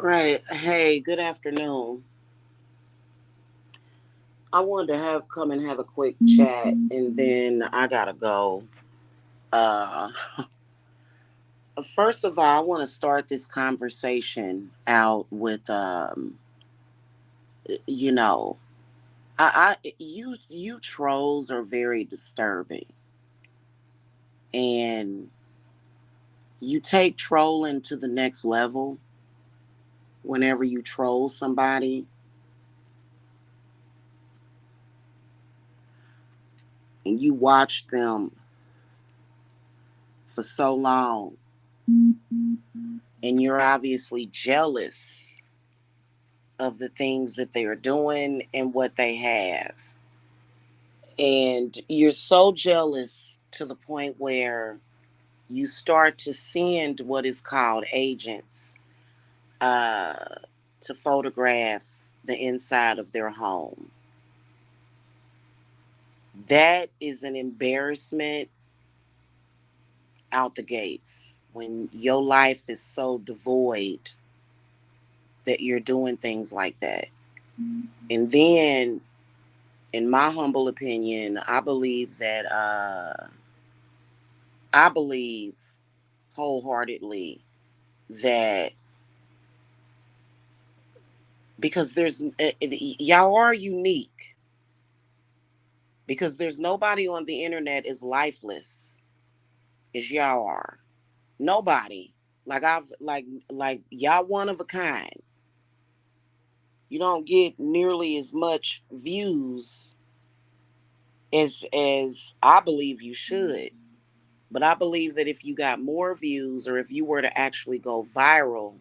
Right. Hey, good afternoon. I wanted to have come and have a quick chat and then I gotta go. Uh First of all, I want to start this conversation out with you know, you trolls are very disturbing. And you take trolling to the next level whenever you troll somebody and you watch them for so long and you're obviously jealous of the things that they are doing and what they have. And you're so jealous to the point where you start to send what is called agents uh, to photograph the inside of their home. That is an embarrassment out the gates when your life is so devoid that you're doing things like that. And then, in my humble opinion, I believe wholeheartedly that because y'all are unique, because there's nobody on the internet as lifeless as y'all are. Nobody. Like y'all one of a kind. You don't get nearly as much views as I believe you should. But I believe that if you got more views or if you were to actually go viral,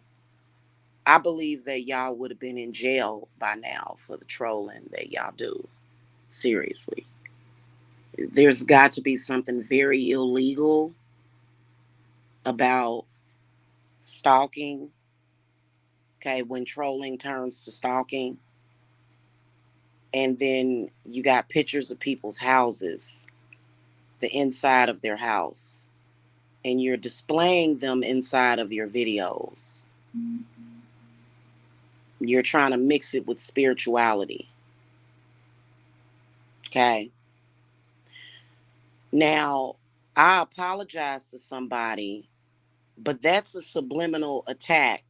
I believe that y'all would have been in jail by now for the trolling that y'all do. Seriously. There's got to be something very illegal about stalking, okay, when trolling turns to stalking. And then you got pictures of people's houses, the inside of their house, and you're displaying them inside of your videos. You're trying to mix it with spirituality, okay? Now, I apologize to somebody, but that's a subliminal attack.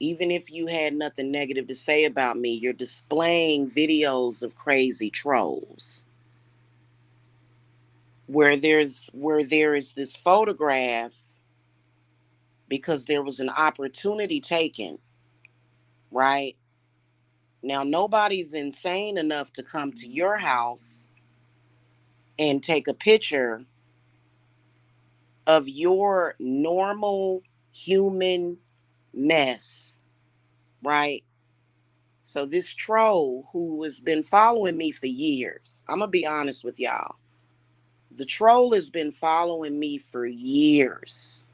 Even if you had nothing negative to say about me, you're displaying videos of crazy trolls where there is this photograph because there was an opportunity taken, right? Now nobody's insane enough to come to your house and take a picture of your normal human mess, right? So this troll who has been following me for years, I'm gonna be honest with y'all. The troll has been following me for years.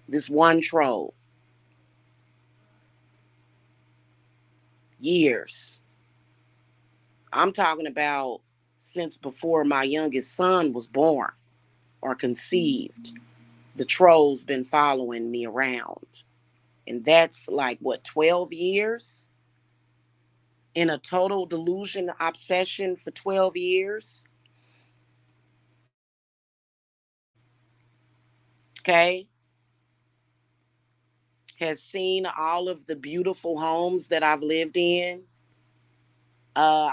This one troll, years. I'm talking about since before my youngest son was born or conceived. The troll's been following me around. And that's like what, 12 years? In a total delusion obsession for 12 years. Okay. Has seen all of the beautiful homes that I've lived in.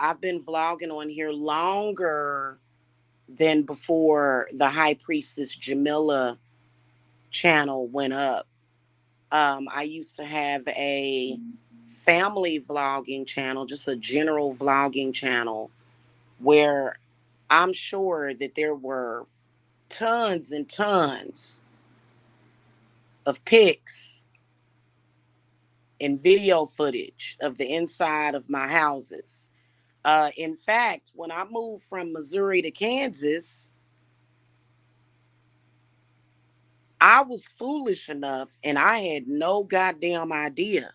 I've been vlogging on here longer than before the High Priestess Jamila channel went up. I used to have a family vlogging channel, just a general vlogging channel, where I'm sure that there were tons and tons of pics and video footage of the inside of my houses. In fact, when I moved from Missouri to Kansas, I was foolish enough and I had no goddamn idea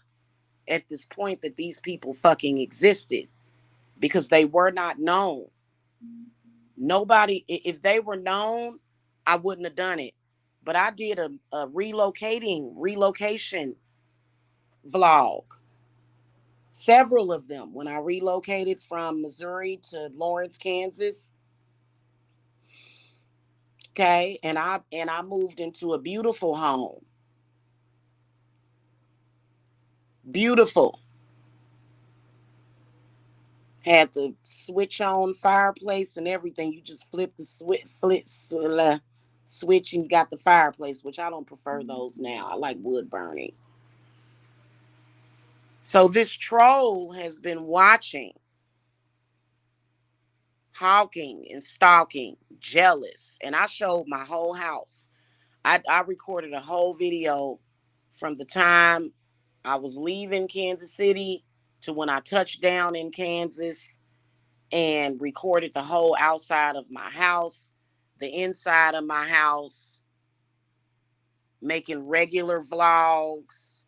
at this point that these people fucking existed because they were not known. Nobody, if they were known, I wouldn't have done it. But I did a relocation vlog. Several of them when I relocated from Missouri to Lawrence, Kansas. Okay, and I moved into a beautiful home. Beautiful. Had the switch on fireplace and everything. You just flip the switch and you got the fireplace, which I don't prefer those now. I like wood burning. So this troll has been watching, hawking and stalking, jealous. And I showed my whole house. I recorded a whole video from the time I was leaving Kansas City to when I touched down in Kansas, and recorded the whole outside of my house, the inside of my house, making regular vlogs.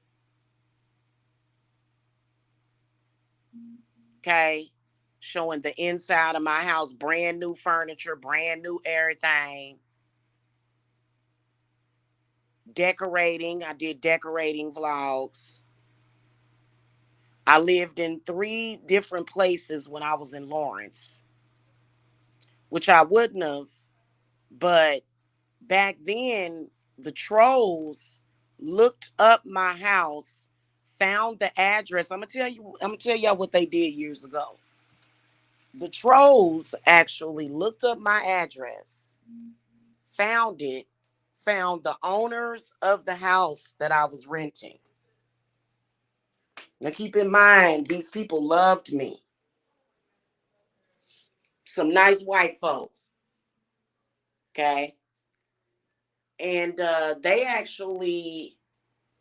Okay. Showing the inside of my house, brand new furniture, brand new everything. Decorating. I did decorating vlogs. I lived in 3 different places when I was in Lawrence, which I wouldn't have, but back then the trolls looked up my house, found the address. I'm gonna tell y'all what they did years ago. The trolls actually looked up my address, found it, found the owners of the house that I was renting. Now keep in mind, these people loved me. Some nice white folk. Okay. And they actually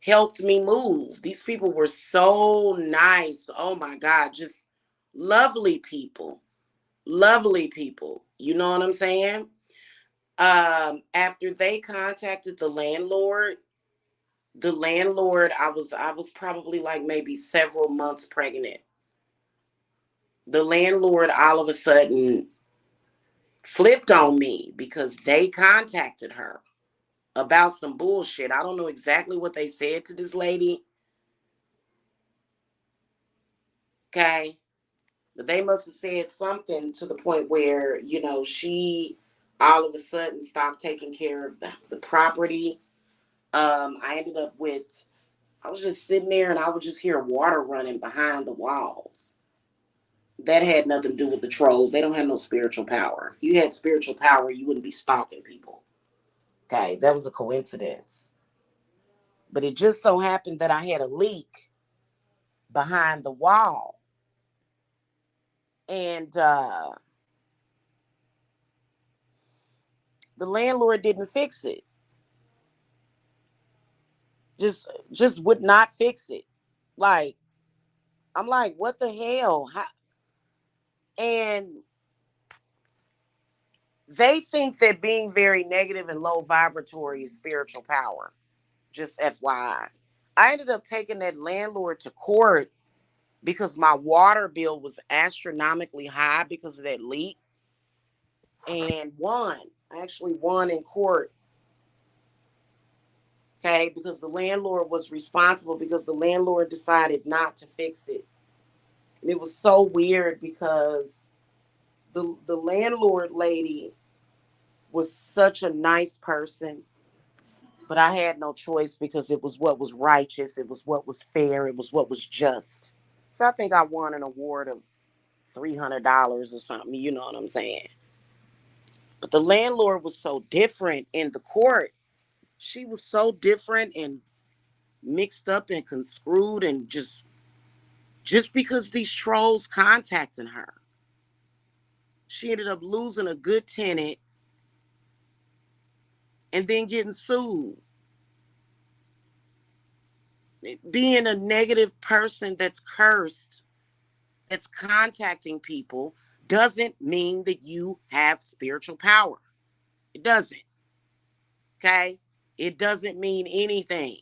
helped me move. These people were so nice. Oh my God, just lovely people. Lovely people. You know what I'm saying? After they contacted the landlord, I was probably like maybe several months pregnant. The landlord all of a sudden flipped on me because they contacted her about some bullshit. I don't know exactly what they said to this lady. Okay. But they must have said something to the point where, she all of a sudden stopped taking care of the property. I ended up with, I was just sitting there and I would just hear water running behind the walls. That had nothing to do with the trolls. They don't have no spiritual power. If you had spiritual power, you wouldn't be stalking people. Okay, that was a coincidence. But it just so happened that I had a leak behind the wall. And the landlord didn't fix it. Just would not fix it. Like, I'm like, what the hell? And they think that being very negative and low vibratory is spiritual power. Just FYI. I ended up taking that landlord to court because my water bill was astronomically high because of that leak, and won. I actually won in court. Okay, because the landlord was responsible because the landlord decided not to fix it. And it was so weird because the landlord lady was such a nice person, but I had no choice because it was what was righteous, it was what was fair, it was what was just. So I think I won an award of $300 or something, you know what I'm saying? But the landlord was so different in the court. She was so different and mixed up and conscrewed, and just because these trolls contacting her. She ended up losing a good tenant and then getting sued. Being a negative person that's cursed, that's contacting people, doesn't mean that you have spiritual power. It doesn't. Okay? It doesn't mean anything.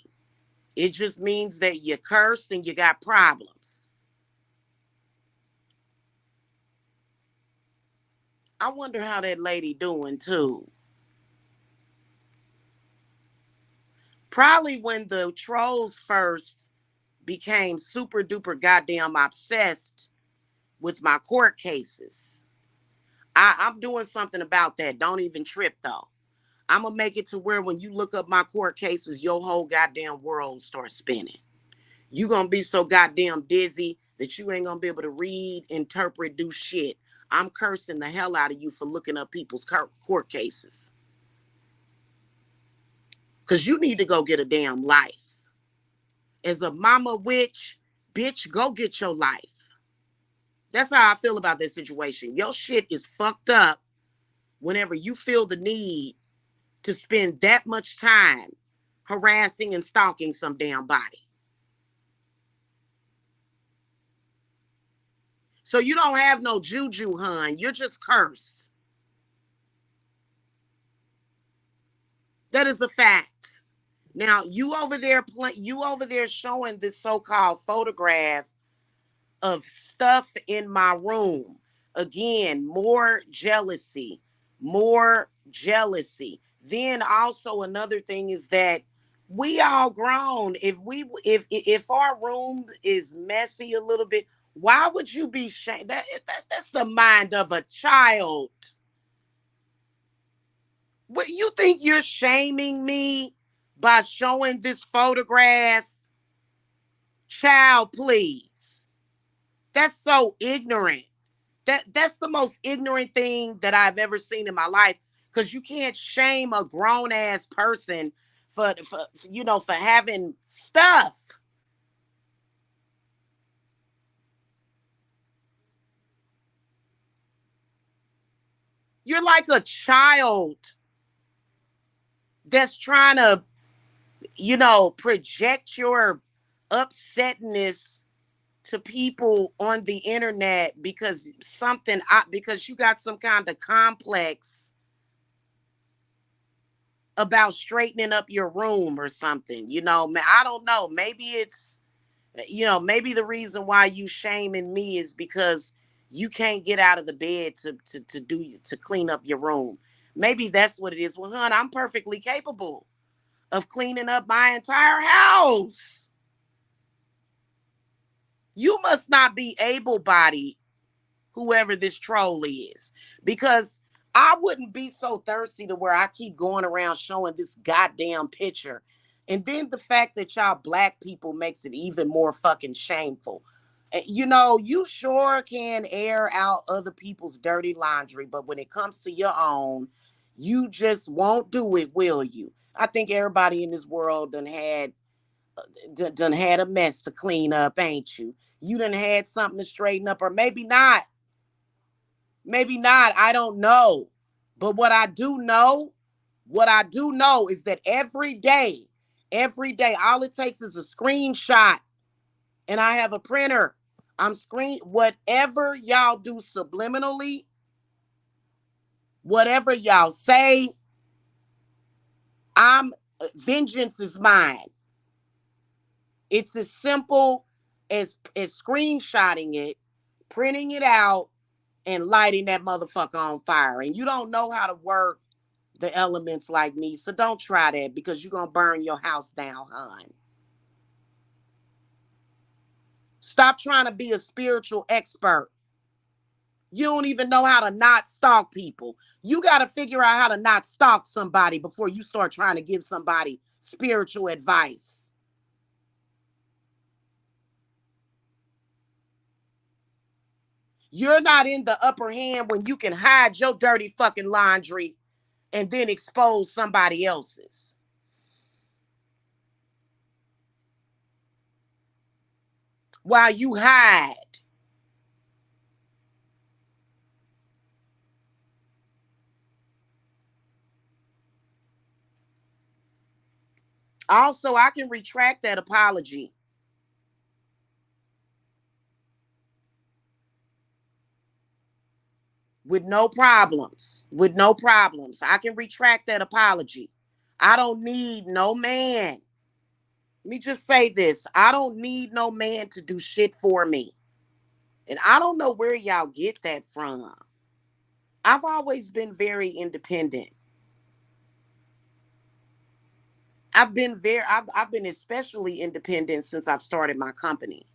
It just means that you're cursed and you got problems. I wonder how that lady doing too. Probably when the trolls first became super duper goddamn obsessed with my court cases. I'm doing something about that. Don't even trip though. I'm gonna make it to where when you look up my court cases, your whole goddamn world starts spinning. You gonna be so goddamn dizzy that you ain't gonna be able to read, interpret, do shit. I'm cursing the hell out of you for looking up people's court cases. Cause you need to go get a damn life. As a mama witch, bitch, go get your life. That's how I feel about this situation. Your shit is fucked up whenever you feel the need to spend that much time harassing and stalking some damn body. So you don't have no juju, hun. You're just cursed. That is a fact. Now you over there showing this so-called photograph of stuff in my room. Again, more jealousy, more jealousy. Then also another thing is that we all grown. If our room is messy a little bit, why would you be shamed? That's the mind of a child. What, you think you're shaming me by showing this photograph? Child, please. That's so ignorant. That's the most ignorant thing that I've ever seen in my life. Because you can't shame a grown ass person for having stuff. You're like a child that's trying to, project your upsetness to people on the internet because you got some kind of complex about straightening up your room or something. I don't know. Maybe the reason why you shaming me is because you can't get out of the bed to clean up your room. Maybe that's what it is. Well, hon, I'm perfectly capable of cleaning up my entire house. You must not be able-bodied, whoever this troll is, because I wouldn't be so thirsty to where I keep going around showing this goddamn picture. And then the fact that y'all black people makes it even more fucking shameful. You sure can air out other people's dirty laundry, but when it comes to your own, you just won't do it, will you? I think everybody in this world done had a mess to clean up, ain't you? You done had something to straighten up, or maybe not. Maybe not. I don't know. But what I do know is that every day, all it takes is a screenshot, and I have a printer. Whatever y'all do subliminally, whatever y'all say, vengeance is mine. It's as simple as screenshotting it, printing it out, and lighting that motherfucker on fire. And you don't know how to work the elements like me, so don't try that because you're gonna burn your house down, hon. Stop trying to be a spiritual expert. You don't even know how to not stalk people. You got to figure out how to not stalk somebody before you start trying to give somebody spiritual advice. You're not in the upper hand when you can hide your dirty fucking laundry and then expose somebody else's. While you hide. Also, I can retract that apology with no problems. With no problems. I can retract that apology. I don't need no man. Let me just say this. I don't need no man to do shit for me. And I don't know where y'all get that from. I've always been very independent. I've been especially independent since I've started my company.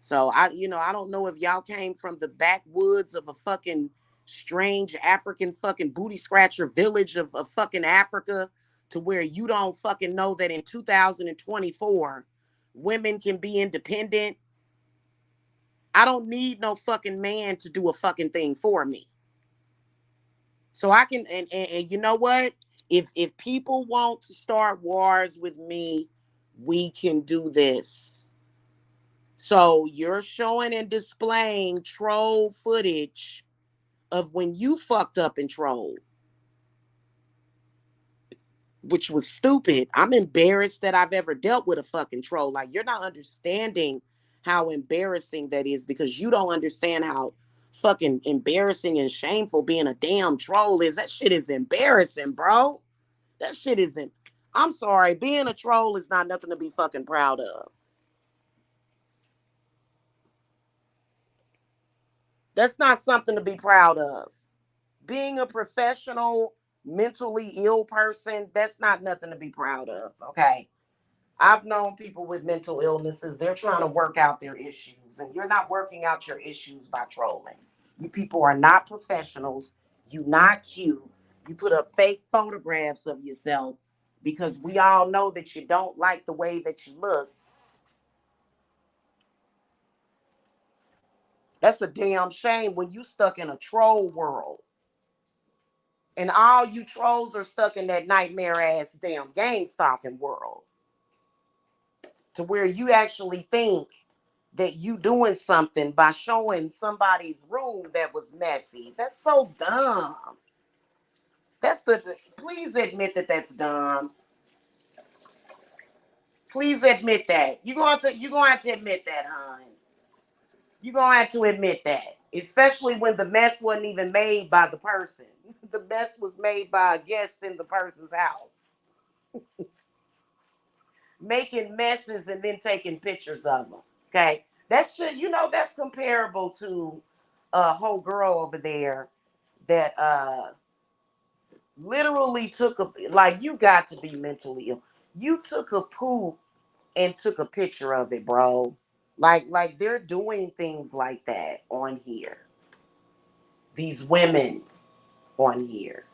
So I don't know if y'all came from the backwoods of a fucking strange African fucking booty scratcher village of fucking Africa, to where you don't fucking know that in 2024 women can be independent. I don't need no fucking man to do a fucking thing for me. So I can, and you know what? If people want to start wars with me, we can do this. So you're showing and displaying troll footage of when you fucked up and trolled, which was stupid. I'm embarrassed that I've ever dealt with a fucking troll. Like, you're not understanding how embarrassing that is, because you don't understand how fucking embarrassing and shameful being a damn troll is. That shit is embarrassing, bro. That shit isn't. I'm sorry. Being a troll is not nothing to be fucking proud of. That's not something to be proud of. Being a professional, mentally ill person, that's not nothing to be proud of, okay? I've known people with mental illnesses. They're trying to work out their issues, and you're not working out your issues by trolling. You people are not professionals. You not cute. You put up fake photographs of yourself because we all know that you don't like the way that you look. That's a damn shame when you stuck in a troll world. And all you trolls are stuck in that nightmare ass damn game stalking world. To where you actually think that you doing something by showing somebody's room that was messy. That's so dumb. Please admit that that's dumb. Please admit that. You're going to admit that, hon. You're gonna have to admit that. Especially when the mess wasn't even made by the person. The mess was made by a guest in the person's house. Making messes and then taking pictures of them. Okay. That's comparable to a whole girl over there that literally took a, like, you got to be mentally ill. You took a poop and took a picture of it, bro. Like they're doing things like that on here. These women on here,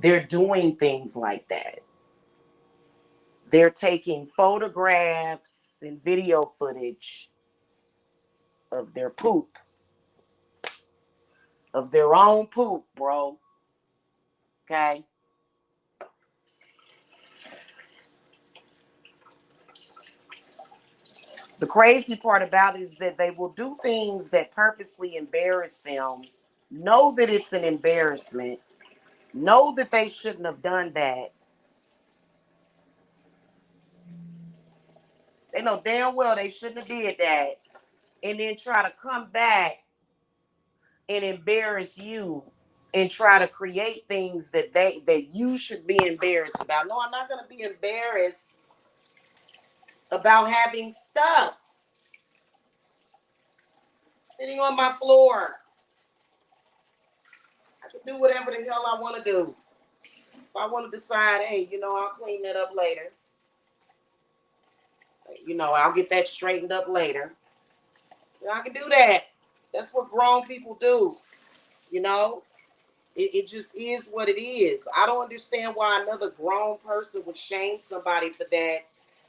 they're doing things like that. They're taking photographs and video footage of their poop, of their own poop, bro. Okay? The crazy part about it is that they will do things that purposely embarrass them, know that it's an embarrassment, know that they shouldn't have done that. They know damn well they shouldn't have did that. And then try to come back and embarrass you and try to create things that you should be embarrassed about. No, I'm not going to be embarrassed about having stuff sitting on my floor. I can do whatever the hell I want to do. If I want to decide, hey, I'll clean that up later. I'll get that straightened up later. I can do that. That's what grown people do. You know, it just is what it is. I don't understand why another grown person would shame somebody for that.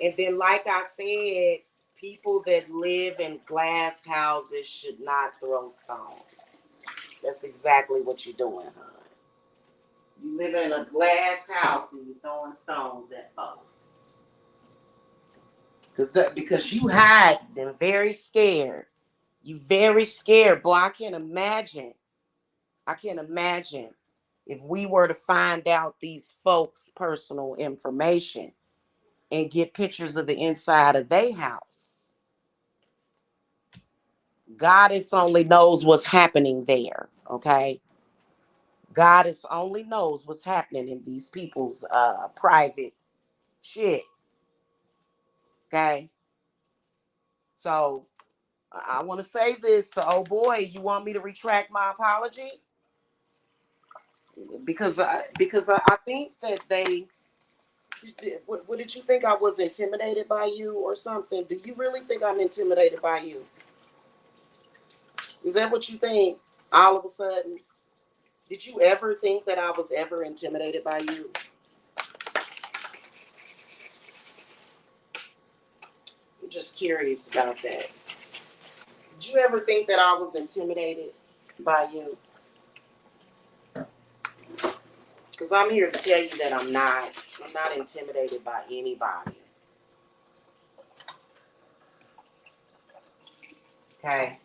And then, like I said, people that live in glass houses should not throw stones. That's exactly what you're doing, hon. You live in a glass house and you're throwing stones at folks. Because you hide and very scared. You very scared, boy. I can't imagine. I can't imagine if we were to find out these folks' personal information and get pictures of the inside of their house. Goddess only knows what's happening there, okay? Goddess only knows what's happening in these people's private shit, okay? So I want to say this to oh boy. You want me to retract my apology? Because I think that What did you think? I was intimidated by you or something? Do you really think I'm intimidated by you? Is that what you think? All of a sudden, did you ever think that I was ever intimidated by you? I'm just curious about that. Did you ever think that I was intimidated by you? Because I'm here to tell you that I'm not. I'm not intimidated by anybody. Okay?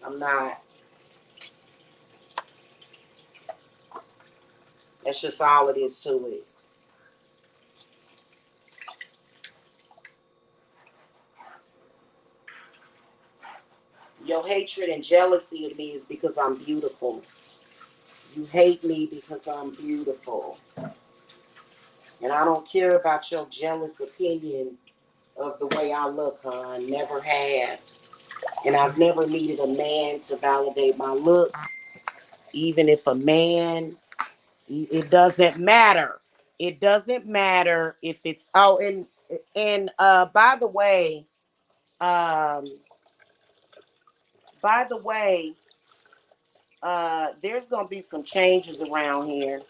I'm not. That's just all it is to it. Your hatred and jealousy of me is because I'm beautiful. You hate me because I'm beautiful. And I don't care about your jealous opinion of the way I look, hon. Never have. And I've never needed a man to validate my looks. Even if a man, it doesn't matter. It doesn't matter if it's, oh, and by the way, um, by the way, there's gonna be some changes around here.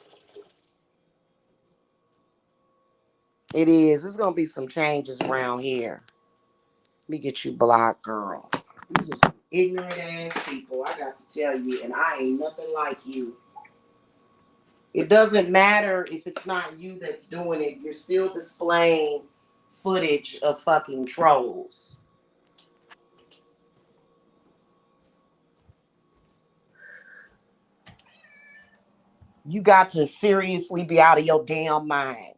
It is. There's gonna be some changes around here. Let me get you blocked, girl. These are some ignorant ass people. I got to tell you, and I ain't nothing like you. It doesn't matter if it's not you that's doing it. You're still displaying footage of fucking trolls. You got to seriously be out of your damn mind.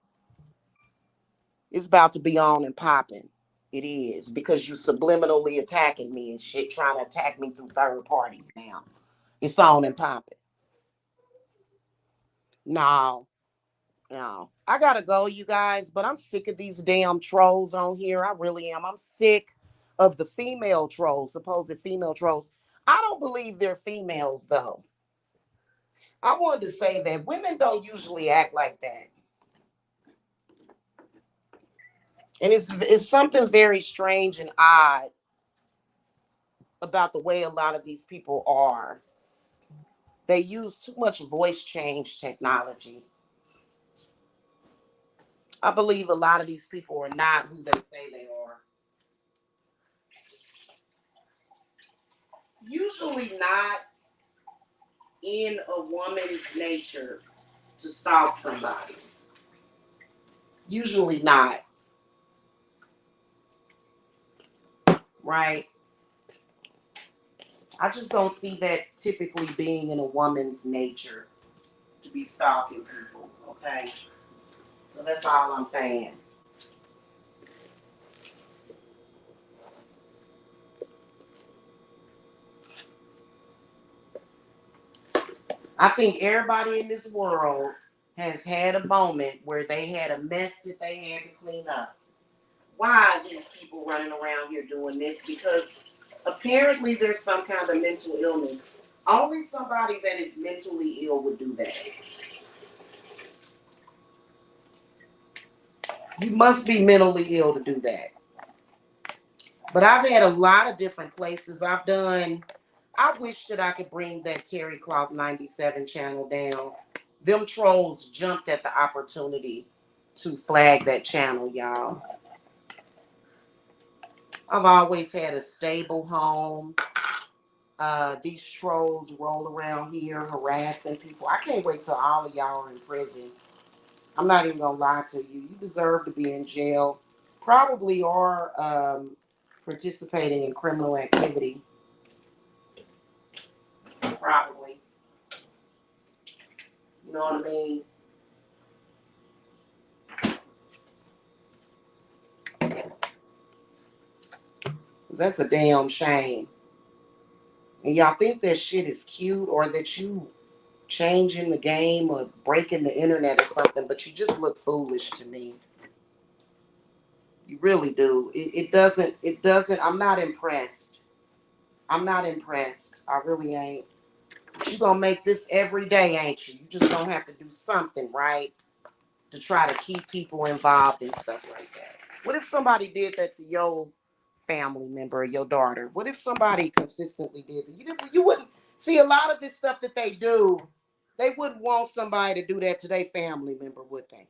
It's about to be on and popping. It is because you subliminally attacking me and shit, trying to attack me through third parties now. It's on and popping. No, no. I gotta go, you guys, but I'm sick of these damn trolls on here. I really am. I'm sick of the female trolls, supposed female trolls. I don't believe they're females, though. I wanted to say that women don't usually act like that. And it's something very strange and odd about the way a lot of these people are. They use too much voice change technology. I believe a lot of these people are not who they say they are. It's usually not in a woman's nature to stalk somebody. Usually not, right? I just don't see that typically being in a woman's nature to be stalking people, okay? So that's all I'm saying. I think everybody in this world has had a moment where they had a mess that they had to clean up. Why are these people running around here doing this? Because apparently there's some kind of mental illness. Only somebody that is mentally ill would do that. You must be mentally ill to do that. But I've had a lot of different places I've done. I wish that I could bring that Terry Cloth 97 channel down. Them trolls jumped at the opportunity to flag that channel, y'all. I've always had a stable home. These trolls roll around here harassing people. I can't wait till all of y'all are in prison. I'm not even gonna lie to you. You deserve to be in jail. Probably are participating in criminal activity. Probably. You know what I mean? 'Cause that's a damn shame. And y'all think that shit is cute or that you changing the game or breaking the internet or something, but you just look foolish to me. You really do. It doesn't, I'm not impressed. I'm not impressed. I really ain't. But you gonna make this every day, ain't you? You just gonna have to do something, right? to try to keep people involved and stuff like that. What if somebody did that to your family member or your daughter? What if somebody consistently did that? You wouldn't see a lot of this stuff that they do. They wouldn't want somebody to do that to their family member, would they?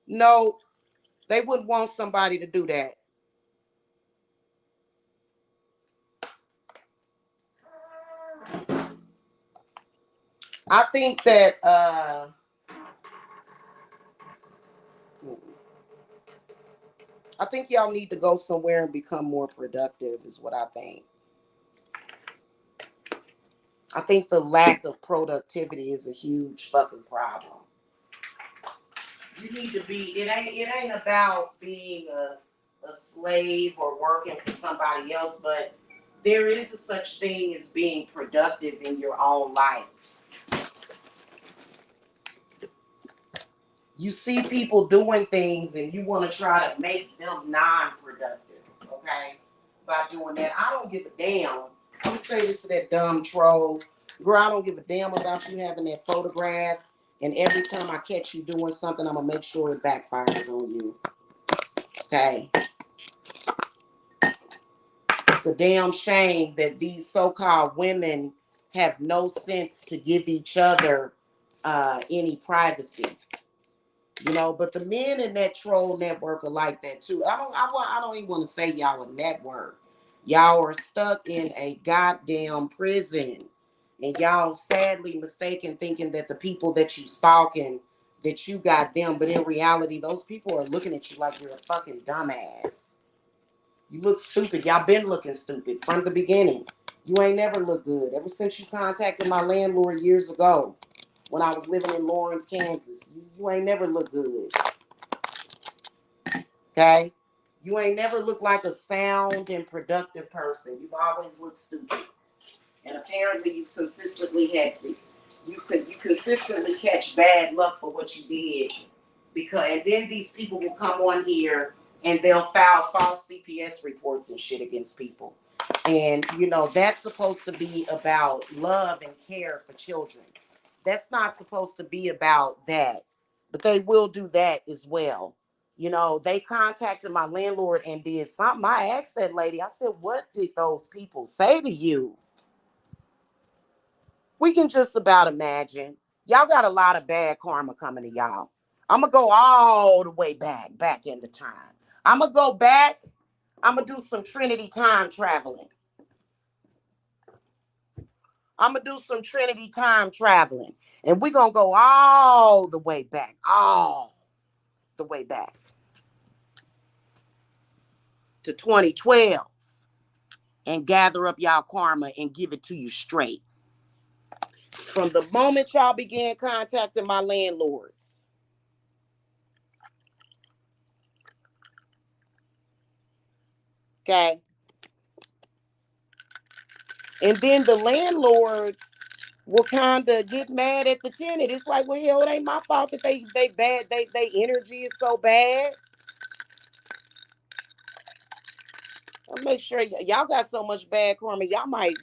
No, they wouldn't want somebody to do that. I think that I think y'all need to go somewhere and become more productive is what I think. I think the lack of productivity is a huge fucking problem. You need to be, it ain't about being a slave or working for somebody else, but there is a such thing as being productive in your own life. You see people doing things and you want to try to make them non-productive, okay? By doing that. I don't give a damn. I'm gonna say this to that dumb troll. Girl, I don't give a damn about you having that photograph. And every time I catch you doing something, I'm gonna make sure it backfires on you. Okay. It's a damn shame that these so-called women have no sense to give each other any privacy. You know, but the men in that troll network are like that too. I don't even want to say y'all a network. Y'all are stuck in a goddamn prison. And y'all sadly mistaken thinking that the people that you stalking, that you got them. But in reality, those people are looking at you like you're a fucking dumbass. You look stupid. Y'all been looking stupid from the beginning. You ain't never looked good. Ever since you contacted my landlord years ago when I was living in Lawrence, Kansas. You ain't never looked good. Okay? You ain't never looked like a sound and productive person. You've always looked stupid. And apparently you consistently catch bad luck for what you did. And then these people will come on here and they'll file false CPS reports and shit against people. And you know, that's supposed to be about love and care for children. That's not supposed to be about that. But they will do that as well. You know, they contacted my landlord and did something. I asked that lady, I said, what did those people say to you? We can just about imagine. Y'all got a lot of bad karma coming to y'all. I'm going to go all the way back into time. I'm going to go back. I'm going to do some Trinity time traveling. I'm going to do some Trinity time traveling. And we're going to go all the way back. All the way back to 2012 and gather up y'all karma and give it to you straight. From the moment y'all began contacting my landlords. Okay. And then the landlords will kind of get mad at the tenant. It's like, well, hell, it ain't my fault that they bad. They energy is so bad. I'll make sure y'all got so much bad karma. Y'all might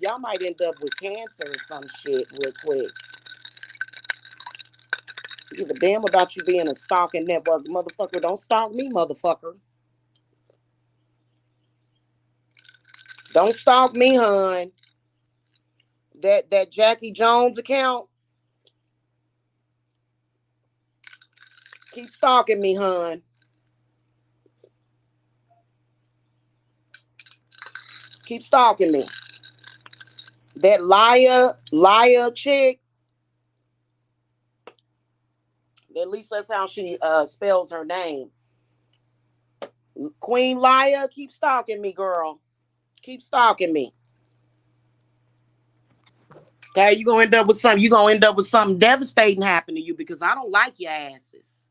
end up with cancer or some shit real quick. Give a damn about you being a stalking network, motherfucker. Don't stalk me, motherfucker. Don't stalk me, hon. That Jackie Jones account. Keep stalking me, hon. Keep stalking me. That liar chick. At least that's how she spells her name. Queen Liar, keep stalking me, girl. Keep stalking me. Okay, you're gonna end up with something. You're gonna end up with something devastating happen to you because I don't like your asses.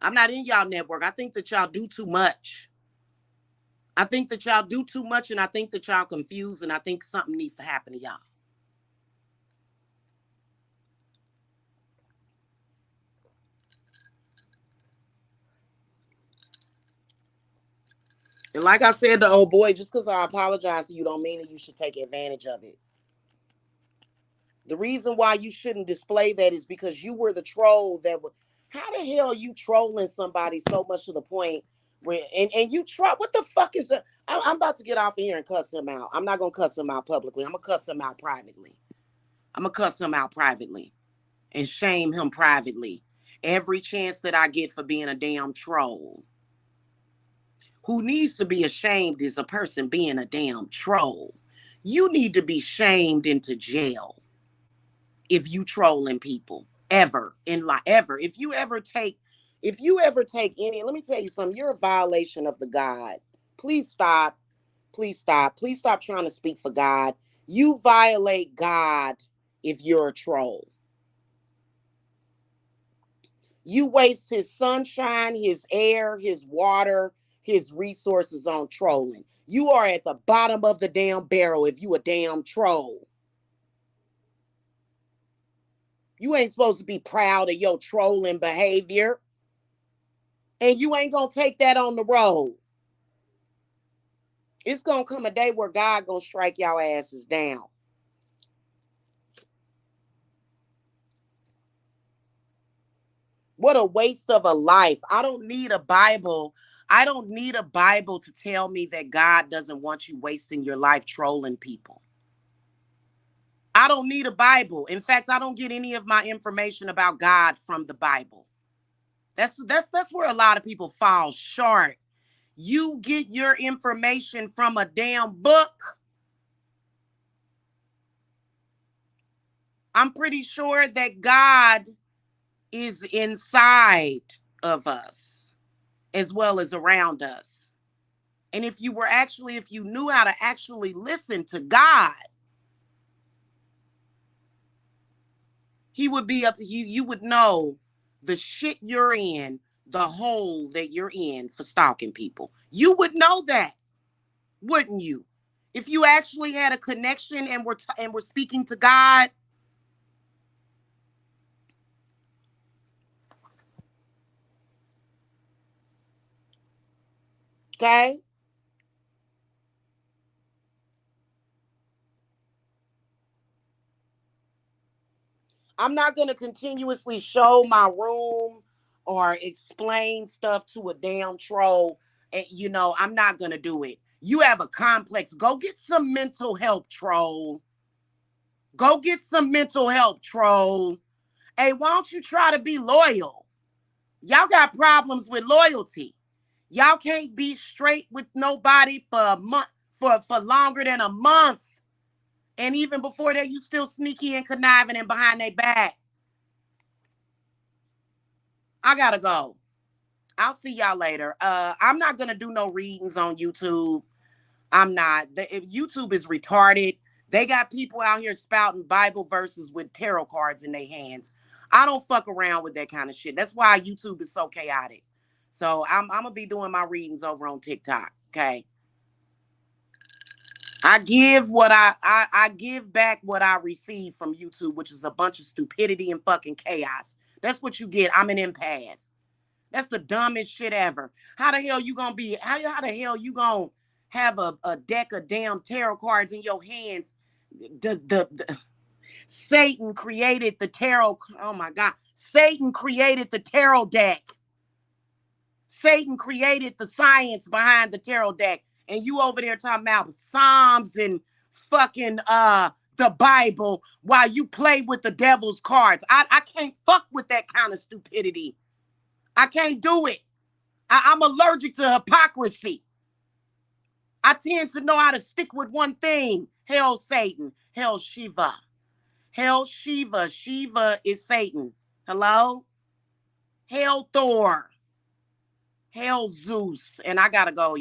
I'm not in y'all network. I think that y'all do too much. I think that y'all do too much, and I think that y'all confused, and I think something needs to happen to y'all. And like I said to old boy, just because I apologize to you don't mean that you should take advantage of it. The reason why you shouldn't display that is because you were the troll that would. How the hell are you trolling somebody so much to the point where and you try? What the fuck is that? I'm about to get off of here and cuss him out. I'm not gonna cuss him out publicly. I'm gonna cuss him out privately. I'm gonna cuss him out privately and shame him privately every chance that I get for being a damn troll. Who needs to be ashamed is a person being a damn troll. You need to be shamed into jail if you trolling people ever in life, ever. If you ever take any, let me tell you something, you're a violation of the God. Please stop. Please stop. Please stop trying to speak for God. You violate God if you're a troll. You waste his sunshine, his air, his water, his resources on trolling. You are at the bottom of the damn barrel if you a damn troll. You ain't supposed to be proud of your trolling behavior. And you ain't gonna take that on the road. It's gonna come a day where God gonna strike y'all asses down. What a waste of a life. I don't need a Bible. I don't need a Bible to tell me that God doesn't want you wasting your life trolling people. I don't need a Bible. In fact, I don't get any of my information about God from the Bible. That's where a lot of people fall short. You get your information from a damn book. I'm pretty sure that God is inside of us as well as around us. And if you knew how to actually listen to God, he would be up, you would know the shit you're in, the hole that you're in for stalking people. You would know that, wouldn't you? If you actually had a connection and were speaking to God. Okay? I'm not going to continuously show my room or explain stuff to a damn troll. I'm not going to do it. You have a complex. Go get some mental help, troll. Go get some mental help, troll. Hey, why don't you try to be loyal? Y'all got problems with loyalty. Y'all can't be straight with nobody for a month, for longer than a month. And even before that, you still sneaky and conniving and behind their back. I gotta go. I'll see y'all later. I'm not gonna do no readings on YouTube. I'm not. If YouTube is retarded. They got people out here spouting Bible verses with tarot cards in their hands. I don't fuck around with that kind of shit. That's why YouTube is so chaotic. So I'm gonna be doing my readings over on TikTok. Okay. I give I give back what I receive from YouTube, which is a bunch of stupidity and fucking chaos. That's what you get. I'm an empath. That's the dumbest shit ever. How the hell you gonna be? How the hell you gonna have a deck of damn tarot cards in your hands? The Satan created the tarot. Oh my God. Satan created the tarot deck. Satan created the science behind the tarot deck. And you over there talking about Psalms and fucking the Bible while you play with the devil's cards. I can't fuck with that kind of stupidity. I can't do it. I'm allergic to hypocrisy. I tend to know how to stick with one thing. Hell Satan. Hell Shiva. Hell Shiva. Shiva is Satan. Hello? Hell Thor. Hell Zeus. And I gotta go.